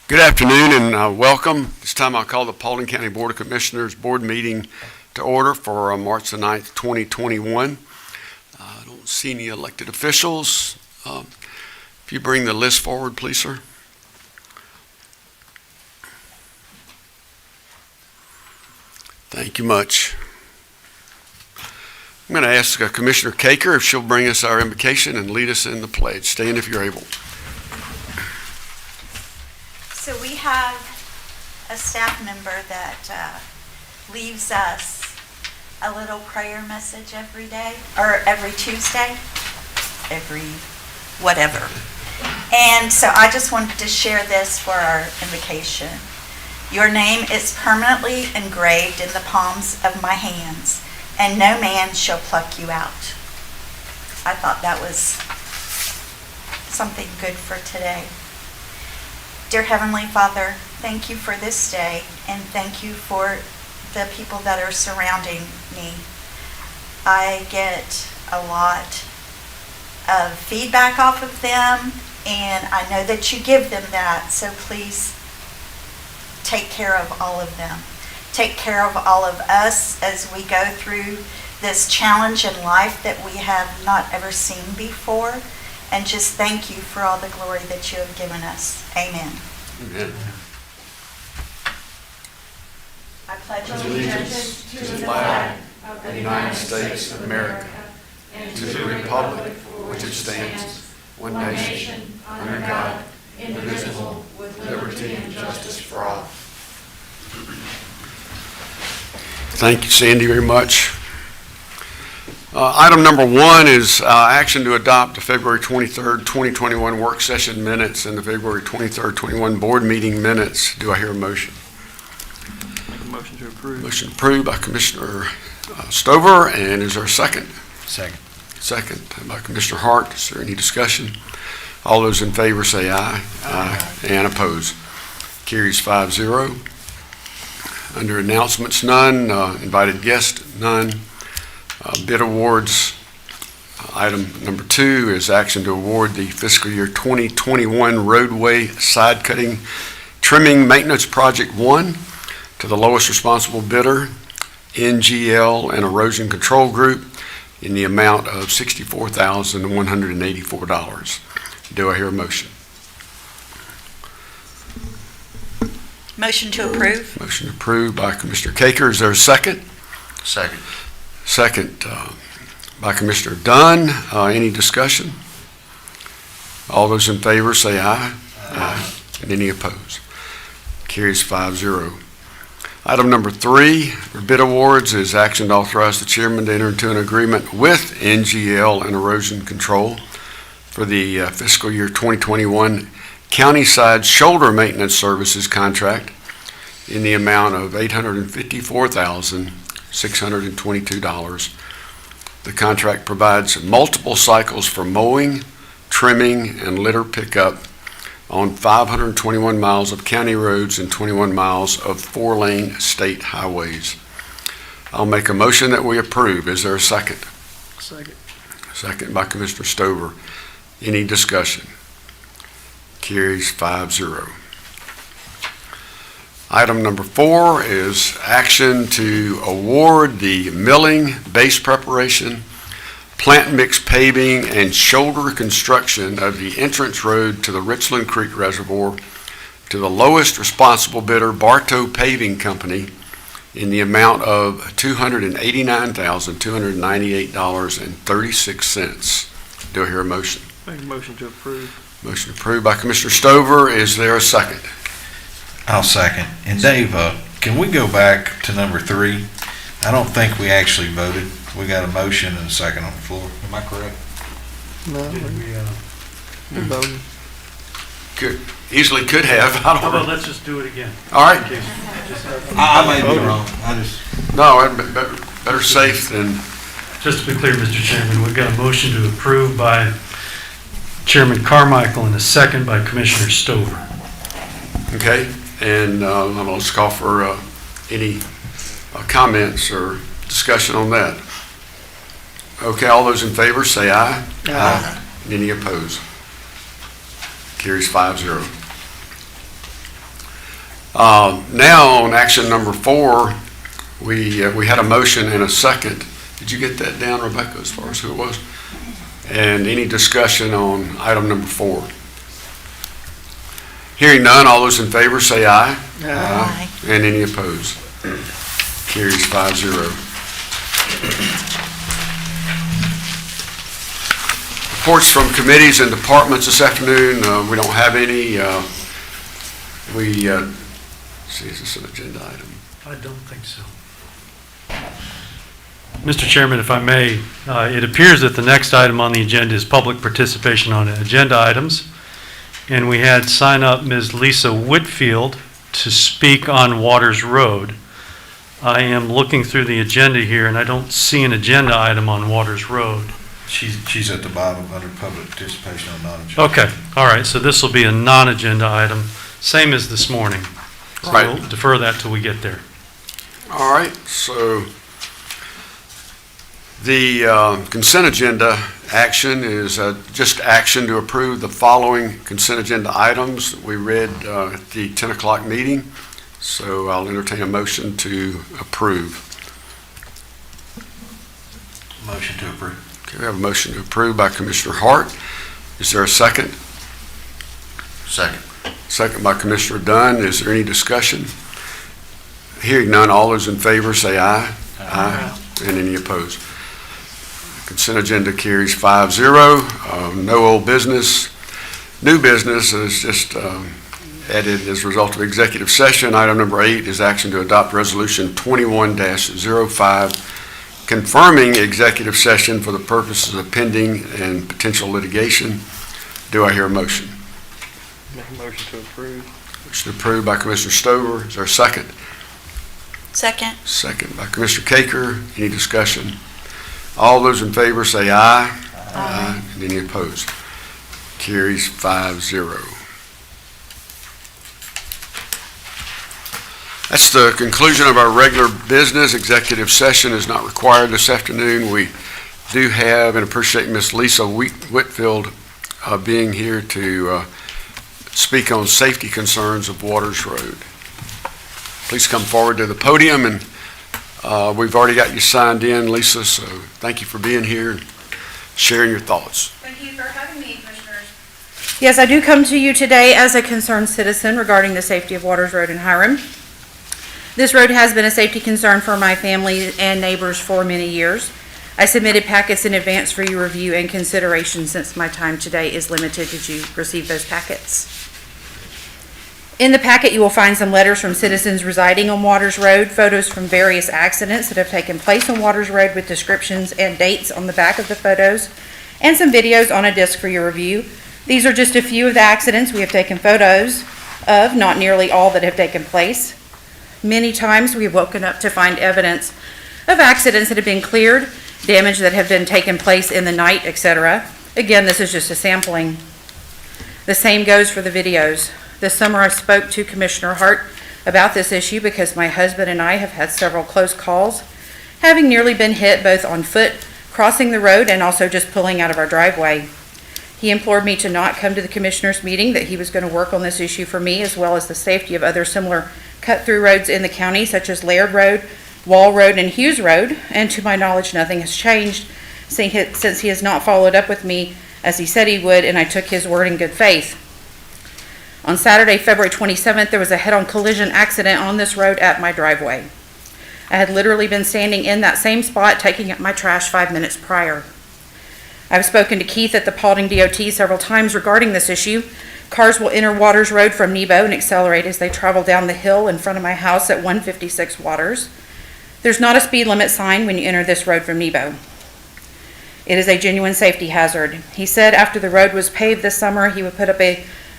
Good afternoon and welcome. This time I'll call the Paulding County Board of Commissioners Board Meeting to order for March the 9th, 2021. I don't see any elected officials. If you bring the list forward, please, sir. Thank you much. I'm going to ask Commissioner Caker if she'll bring us our invocation and lead us in the pledge. Stand if you're able. So we have a staff member that leaves us a little prayer message every day, or every Tuesday, every whatever. And so I just wanted to share this for our invocation. Your name is permanently engraved in the palms of my hands, and no man shall pluck you out. I thought that was something good for today. Dear Heavenly Father, thank you for this day, and thank you for the people that are surrounding me. I get a lot of feedback off of them, and I know that you give them that, so please take care of all of them. Take care of all of us as we go through this challenge in life that we have not ever seen before. And just thank you for all the glory that you have given us. Amen. Amen. I pledge allegiance to the flag of the United States of America and to the republic for which it stands, one nation, under God, indivisible, with liberty and justice for all. Thank you, Sandy, very much. Item number one is action to adopt the February 23rd, 2021 work session minutes and the February 23rd, 21 board meeting minutes. Do I hear a motion? Make a motion to approve. Motion approved by Commissioner Stover, and is there a second? Second. Second by Commissioner Hart. Is there any discussion? All those in favor say aye. Aye. And oppose. Carries 5-0. Under announcements, none. Invited guest, none. Bid awards, item number 2 is action to award the fiscal year 2021 roadway side cutting trimming maintenance project 1 to the lowest responsible bidder, NGL and Erosion Control Group, in the amount of $64,184. Do I hear a motion? Motion to approve. Motion approved by Commissioner Caker. Is there a second? Second. Second by Commissioner Dunn. Any discussion? All those in favor say aye. Aye. And any opposed? Carries 5-0. Item number 3 for bid awards is action to authorize the chairman to enter into an agreement with NGL and Erosion Control for the fiscal year 2021 county-side shoulder maintenance services contract in the amount of $854,622. The contract provides multiple cycles for mowing, trimming, and litter pickup on 521 miles of county roads and 21 miles of 4-lane state highways. I'll make a motion that we approve. Is there a second? Second. Second by Commissioner Stover. Any discussion? Carries 5-0. Item number 4 is action to award the milling, base preparation, plant mix paving, and shoulder construction of the entrance road to the Richland Creek Reservoir to the lowest responsible bidder, Bartow Paving Company, in the amount of $289,298.36. Do I hear a motion? Make a motion to approve. Motion approved by Commissioner Stover. Is there a second? I'll second. And Dave, can we go back to number 3? I don't think we actually voted. We got a motion and a second on the floor. Am I correct? No, we voted. Easily could have. I How don't about know. let's just do it again? All right. In case- just- I may be wrong. No, I'd be better safe than. Just to be clear, Mr. Chairman, we've got a motion to approve by Chairman Carmichael and a second by Commissioner Stover. Okay. And let's call for any comments or discussion on that. Okay, all those in favor say aye. Aye. Any opposed? Carries 5-0. Now, on action number 4, we had a motion and a second. Did you get that down, Rebecca, as far as who it was? And any discussion on item number 4? Hearing none, all those in favor say aye. Aye. And any opposed? Carries 5-0. Reports from committees and departments this afternoon. We don't have any. See, is this an agenda item? I don't think so. Mr. Chairman, if I may, it appears that the next item on the agenda is public participation on agenda items. And we had sign up Ms. Lisa Whitfield to speak on Waters Road. I am looking through the agenda here and I don't see an agenda item on Waters Road. She's at the bottom under public participation on non-agenda. Okay, all right, so this will be a non-agenda item, same as this morning. So Right. we'll defer that till we get there. All right, so the consent agenda action is just action to approve the following consent agenda items that we read at the 10 o'clock meeting. So I'll entertain a motion to approve. Motion to approve. Okay, we have a motion to approve by Commissioner Hart. Is there a second? Second. Second by Commissioner Dunn. Is there any discussion? Hearing none, all those in favor say aye. Aye. And any opposed? Consent agenda carries 5-0. No old business. New business is just added as a result of executive session. Item number 8 is action to adopt resolution 21-05, confirming executive session for the purposes of pending and potential litigation. Do I hear a motion? Make a motion to approve. Motion approved by Commissioner Stover. Is there a second? Second. Second by Commissioner Caker. Any discussion? All those in favor say aye. Aye. And any opposed? Carries 5-0. That's the conclusion of our regular business. Executive session is not required this afternoon. We do have and appreciate Ms. Lisa Whitfield being here to speak on safety concerns of Waters Road. Please come forward to the podium, and we've already got you signed in, Lisa, so thank you for being here and sharing your thoughts. Thank you for having me, Commissioners. Yes, I do come to you today as a concerned citizen regarding the safety of Waters Road in Hiram. This road has been a safety concern for my family and neighbors for many years. I submitted packets in advance for your review and consideration since my time today is limited. Did you receive those packets? In the packet, you will find some letters from citizens residing on Waters Road, photos from various accidents that have taken place on Waters Road with descriptions and dates on the back of the photos, and some videos on a disc for your review. These are just a few of the accidents we have taken photos of, not nearly all that have taken place. Many times we have woken up to find evidence of accidents that have been cleared, damage that have been taken place in the night, etc. Again, this is just a sampling. The same goes for the videos. This summer I spoke to Commissioner Hart about this issue because my husband and I have had several close calls, having nearly been hit both on foot, crossing the road, and also just pulling out of our driveway. He implored me to not come to the commissioners' meeting, that he was going to work on this issue for me as well as the safety of other similar cut-through roads in the county, such as Laird Road, Wall Road, and Hughes Road, and to my knowledge, nothing has changed since he has not followed up with me as he said he would, and I took his word in good faith. On Saturday, February 27th, there was a head-on collision accident on this road at my driveway. I had literally been standing in that same spot taking up my trash 5 minutes prior. I've spoken to Keith at the Paulding DOT several times regarding this issue. Cars will enter Waters Road from Nebo and accelerate as they travel down the hill in front of my house at 156 Waters. There's not a speed limit sign when you enter this road from Nebo. It is a genuine safety hazard. He said after the road was paved this summer, he would put up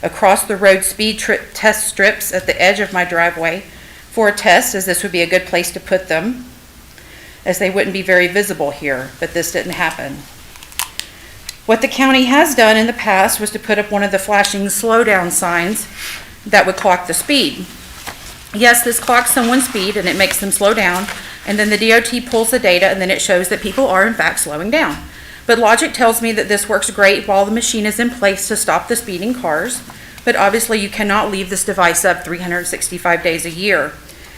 across the road speed test strips at the edge of my driveway for a test, as this would be a good place to put them, as they wouldn't be very visible here, but this didn't happen. What the county has done in the past was to put up one of the flashing slow down signs that would clock the speed. Yes, this clocks someone's speed and it makes them slow down, and then the DOT pulls the data and then it shows that people are in fact slowing down. But logic tells me that this works great while the machine is in place to stop the speeding cars. but obviously you cannot leave this device up 365 days a year.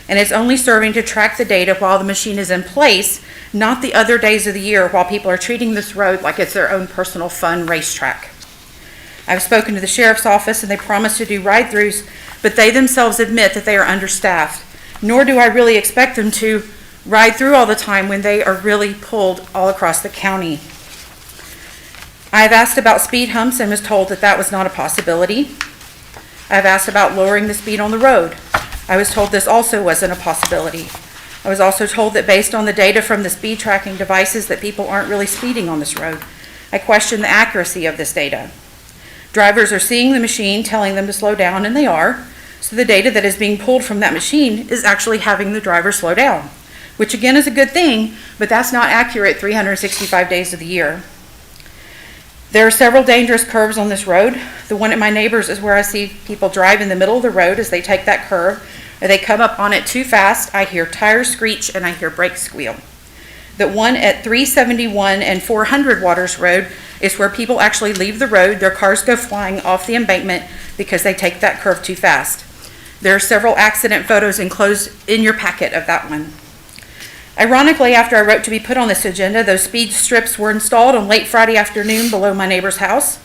And it's only serving to track the data while the machine is in place, not the other days of the year while people are treating this road like it's their own personal fun racetrack. I've spoken to the sheriff's office and they promise to do ride-throughs, but they themselves admit that they are understaffed. Nor do I really expect them to ride through all the time when they are really pulled all across the county. I've asked about speed humps and was told that that was not a possibility. I've asked about lowering the speed on the road. I was told this also wasn't a possibility. I was also told that based on the data from the speed tracking devices that people aren't really speeding on this road. I question the accuracy of this data. Drivers are seeing the machine telling them to slow down, and they are. So the data that is being pulled from that machine is actually having the driver slow down, which again is a good thing, but that's not accurate 365 days of the year. There are several dangerous curves on this road. The one at my neighbor's is where I see people drive in the middle of the road as they take that curve, or they come up on it too fast. I hear tires screech and I hear brakes squeal. The one at 371 and 400 Waters Road is where people actually leave the road. Their cars go flying off the embankment because they take that curve too fast. There are several accident photos enclosed in your packet of that one. Ironically, after I wrote to be put on this agenda, those speed strips were installed on late Friday afternoon below my neighbor's house.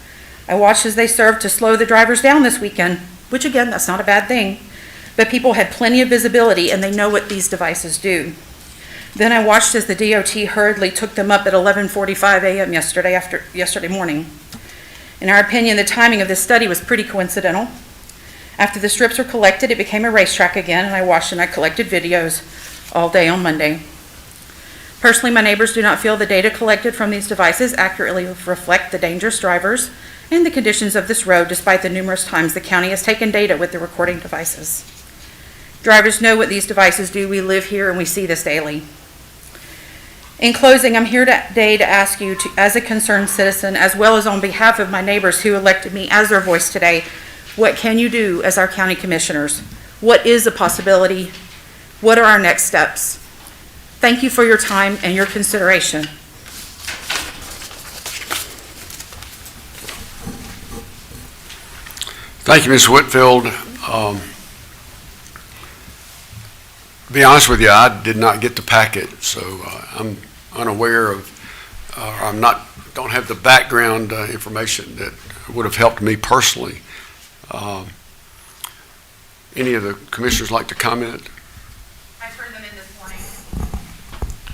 I watched as they served to slow the drivers down this weekend, which again, that's not a bad thing. But people had plenty of visibility and they know what these devices do. Then I watched as the DOT hurriedly took them up at 11:45 a.m. yesterday morning. In our opinion, the timing of this study was pretty coincidental. After the strips were collected, it became a racetrack again, and I watched and I collected videos all day on Monday. Personally, my neighbors do not feel the data collected from these devices accurately reflect the dangerous drivers and the conditions of this road, despite the numerous times the county has taken data with the recording devices. Drivers know what these devices do. We live here and we see this daily. In closing, I'm here today to ask you, as a concerned citizen, as well as on behalf of my neighbors who elected me as their voice today, what can you do as our county commissioners? What is a possibility? What are our next steps? Thank you for your time and your consideration. Thank you, Ms. Whitfield. To be honest with you, I did not get the packet, so I'm unaware of, don't have the background information that would have helped me personally. Any of the commissioners like to comment? I turned them in this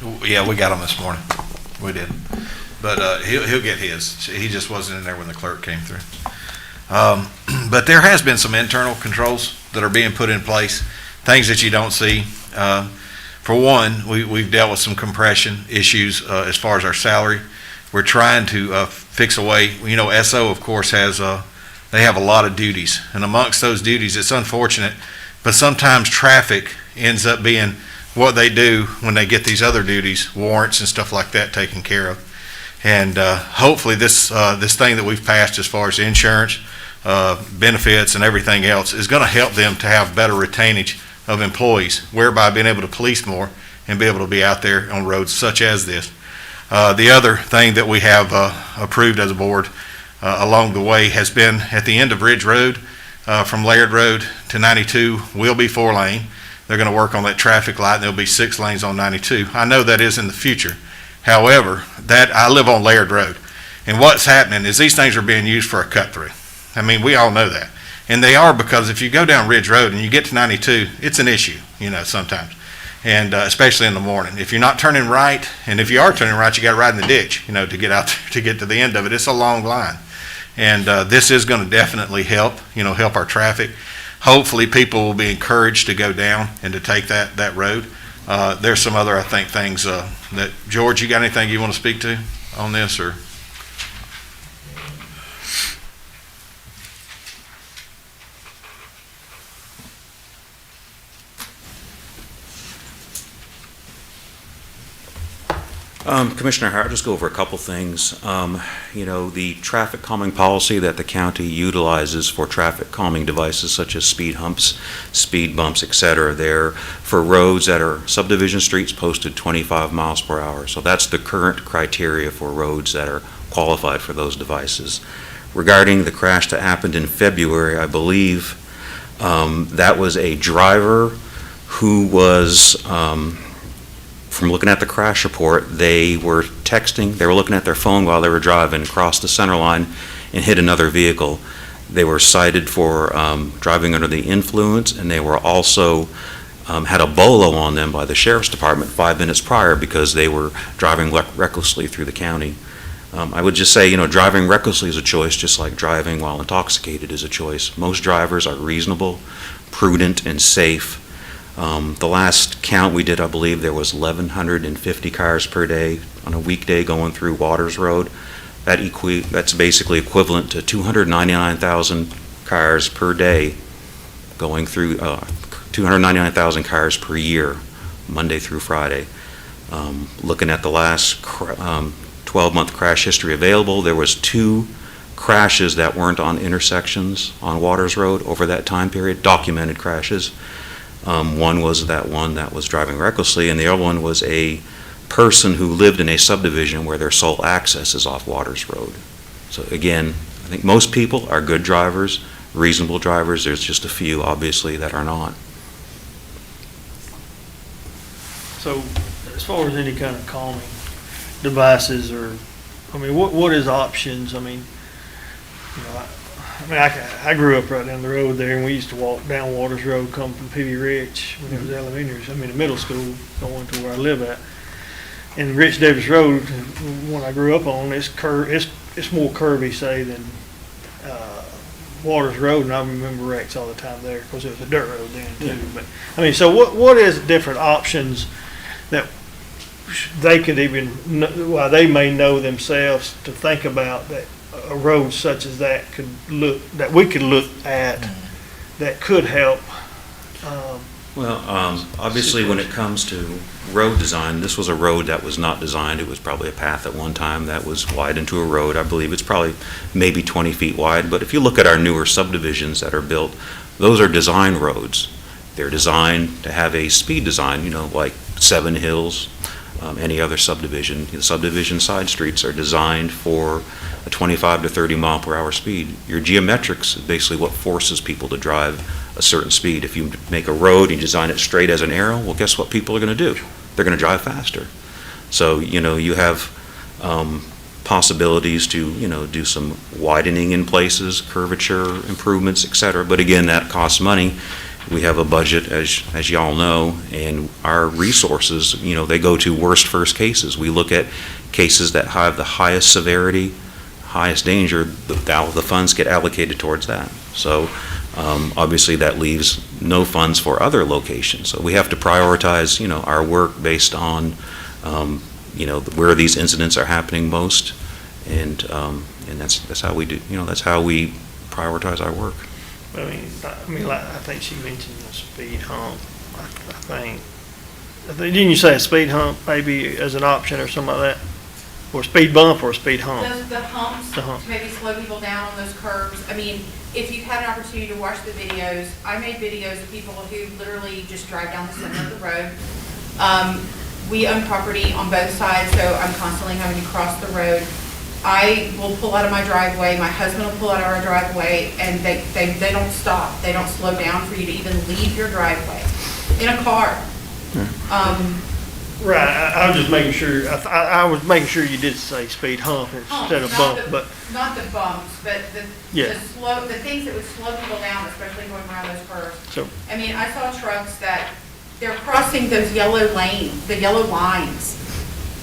morning. Yeah, we got him this morning. We did. But he'll get his. He just wasn't in there when the clerk came through. But there has been some internal controls that are being put in place, things that you don't see. For one, we've dealt with some compression issues as far as our salary. We're trying to fix a way. SO, of course, they have a lot of duties. And amongst those duties, it's unfortunate, but sometimes traffic ends up being what they do when they get these other duties, warrants and stuff like that taken care of. And hopefully this thing that we've passed as far as insurance, benefits and everything else is going to help them to have better retainage of employees, whereby being able to police more and be able to be out there on roads such as this. The other thing that we have approved as a board along the way has been at the end of Ridge Road, from Laird Road to 92 will be 4-lane. They're going to work on that traffic light and there'll be 6 lanes on 92. I know that is in the future. However, I live on Laird Road, and what's happening is these things are being used for a cut through. I mean, we all know that. And they are, because if you go down Ridge Road and you get to 92, it's an issue, sometimes. And especially in the morning. If you're not turning right, and if you are turning right, you got to ride in the ditch, to get out there, to get to the end of it. It's a long line. And this is going to definitely help, help our traffic. Hopefully people will be encouraged to go down and to take that road. There's some other, I think, things that, George, you got anything you want to speak to on this, or? Commissioner Howard, just go over a couple things. The traffic calming policy that the county utilizes for traffic calming devices such as speed humps, speed bumps, etc. They're for roads that are subdivision streets posted 25 miles per hour. So that's the current criteria for roads that are qualified for those devices. Regarding the crash that happened in February, I believe that was a driver who was, from looking at the crash report, they were texting, they were looking at their phone while they were driving, crossed the center line and hit another vehicle. They were cited for driving under the influence, and they were also had a bolo on them by the sheriff's department 5 minutes prior because they were driving recklessly through the county. I would just say, driving recklessly is a choice, just like driving while intoxicated is a choice. Most drivers are reasonable, prudent, and safe. The last count we did, I believe there was 1,150 cars per day on a weekday going through Waters Road. That's basically equivalent to 299,000 cars per day going through, 299,000 cars per year, Monday through Friday. Looking at the last 12-month crash history available, there was 2 crashes that weren't on intersections on Waters Road over that time period, documented crashes. One was that one that was driving recklessly, and the other one was a person who lived in a subdivision where their sole access is off Waters Road. So again, I think most people are good drivers, reasonable drivers. There's just a few, obviously, that are not. So, as far as any kind of calming devices, or, what is options? I grew up right down the road there, and we used to walk down Waters Road, come from P.B. Rich when it was elementary. Middle school, going to where I live at. And Rich Davis Road, when I grew up on, it's more curvy, say, than Waters Road, and I remember wrecks all the time there because it was a dirt road then too. But so what is different options that they could even, they may know themselves to think about that a road such as that that we could look at that could help? Obviously, when it comes to road design, this was a road that was not designed. It was probably a path at one time that was wide into a road. I believe it's probably maybe 20 feet wide. But if you look at our newer subdivisions that are built, those are design roads. They're designed to have a speed design, like Seven Hills, any other subdivision. The subdivision side streets are designed for a 25 to 30 mile per hour speed. Your geometrics is basically what forces people to drive a certain speed. If you make a road and you design it straight as an arrow, well, guess what people are going to do? They're going to drive faster. So, you have possibilities to, do some widening in places, curvature improvements, etc. But again, that costs money. We have a budget, as y'all know, and our resources, they go to worst first cases. We look at cases that have the highest severity, highest danger, the funds get allocated towards that. So obviously that leaves no funds for other locations. So we have to prioritize, our work based on, where these incidents are happening most, and that's how we do, that's how we prioritize our work. I think she mentioned the speed hump. I think didn't you say a speed hump maybe as an option or something like that? Or a speed bump or a speed hump? The humps, to maybe slow people down on those curves. If you've had an opportunity to watch the videos, I made videos of people who literally just drive down the center of the road. We own property on both sides, so I'm constantly having to cross the road. I will pull out of my driveway, my husband will pull out of our driveway, and they don't stop. They don't slow down for you to even leave your driveway in a car. Right, I was just making sure, I was making sure you did say speed hump instead of bump, but. Not the bumps, but the things that would slow people down, especially going around those curves. So, I saw trucks that, they're crossing those yellow lines.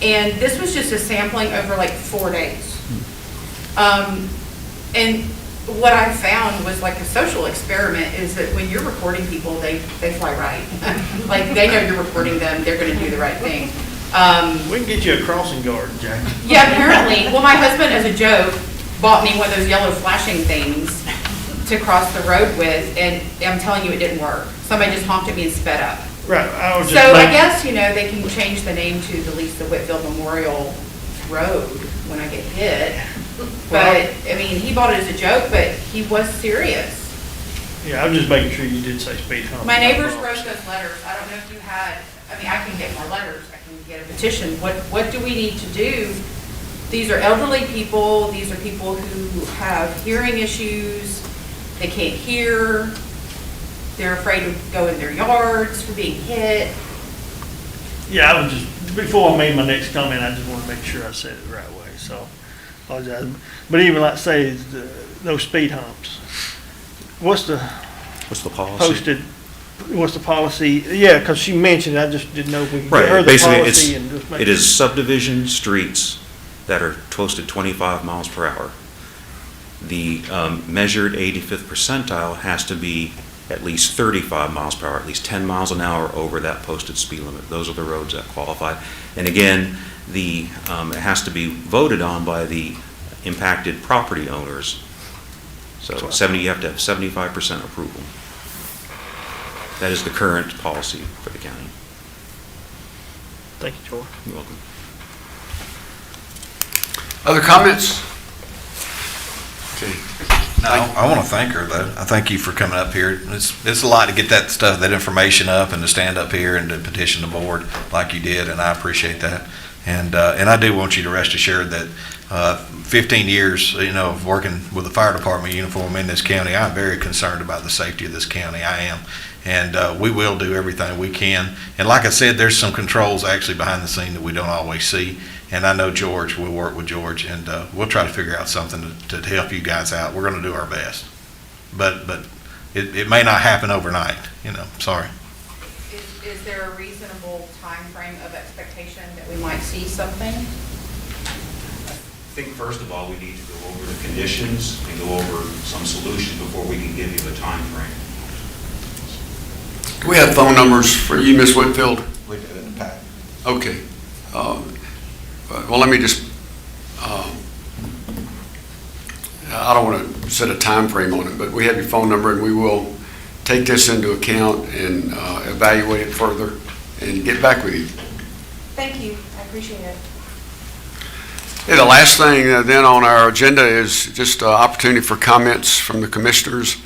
And this was just a sampling over like 4 days. And what I found was like a social experiment is that when you're recording people, they fly right. Like they know you're recording them, they're going to do the right thing. we can get you a crossing guard, Jack. Yeah, apparently. Well, my husband, as a joke, bought me one of those yellow flashing things to cross the road with, and I'm telling you, it didn't work. Somebody just honked at me and sped up. Right. I guess, they can change the name to the Lisa Whitfield Memorial Road when I get hit. But, he bought it as a joke, but he was serious. Yeah, I'm just making sure you did say speed hump. My neighbors wrote those letters. I don't know if you had, I can get more letters. I can get a petition. What do we need to do These are elderly people, these are people who have hearing issues, they can't hear, they're afraid to go in their yards for being hit. Yeah, I was just, before I made my next comment, I just want to make sure I said it the right way, so apologize. But even like say, those speed humps, what's the policy? posted, what's the policy? Yeah, because she mentioned, I just didn't know if we could get her Right, the basically, policy and just make it is sure. subdivision streets that are posted 25 miles per hour. The measured 85th percentile has to be at least 35 miles per hour, at least 10 miles an hour over that posted speed limit. Those are the roads that qualify. And again, it has to be voted on by the impacted property owners. So you have to have 75% approval. That is the current policy for the county. Thank you, George. You're welcome. Other comments? Okay. No, I want to thank her, though. I thank you for coming up here. It's a lot to get that stuff, that information up, and to stand up here and to petition the board like you did, and I appreciate that. And I do want you to rest assured that 15 years, of working with the fire department uniform in this county, I'm very concerned about the safety of this county. I am. And we will do everything we can. And like I said, there's some controls actually behind the scene that we don't always see. And I know George, we'll work with George, and we'll try to figure out something to help you guys out. We're going to do our best. But it may not happen overnight, sorry. Is there a reasonable time frame of expectation that we might see something? I think first of all, we need to go over the conditions and go over some solutions before we can give you a time frame. Do we have phone numbers for you, Ms. Whitfield? We did in the pack. Okay. Well, let me just, I don't want to set a time frame on it, but we have your phone number, and we will take this into account and evaluate it further and get back with you. Thank you, I appreciate it. Okay, the last thing then on our agenda is just an opportunity for comments from the commissioners.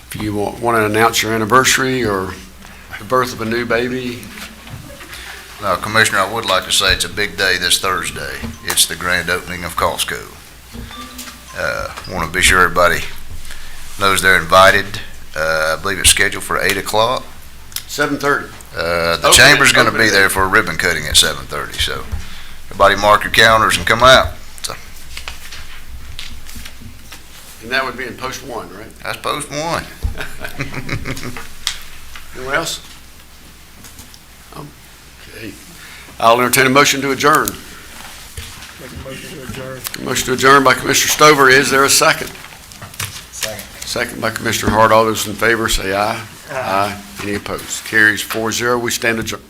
If you want to announce your anniversary or the birth of a new baby. Now, Commissioner, I would like to say it's a big day this Thursday. It's the grand opening of Costco. Want to be sure everybody knows they're invited. I believe it's scheduled for 8 o'clock. 7:30. The chamber's going to be there for a ribbon cutting at 7:30, so everybody mark your calendars and come out. So, And that would be in post 1, right? that's post 1. Anyone else? Okay. I'll entertain a motion to adjourn. Make a motion to adjourn. Motion to adjourn by Commissioner Stover. Is there a second? Second. Second by Commissioner Hart. All those in favor say aye. Aye. Any opposed? Carries 4-0. We stand adjourned.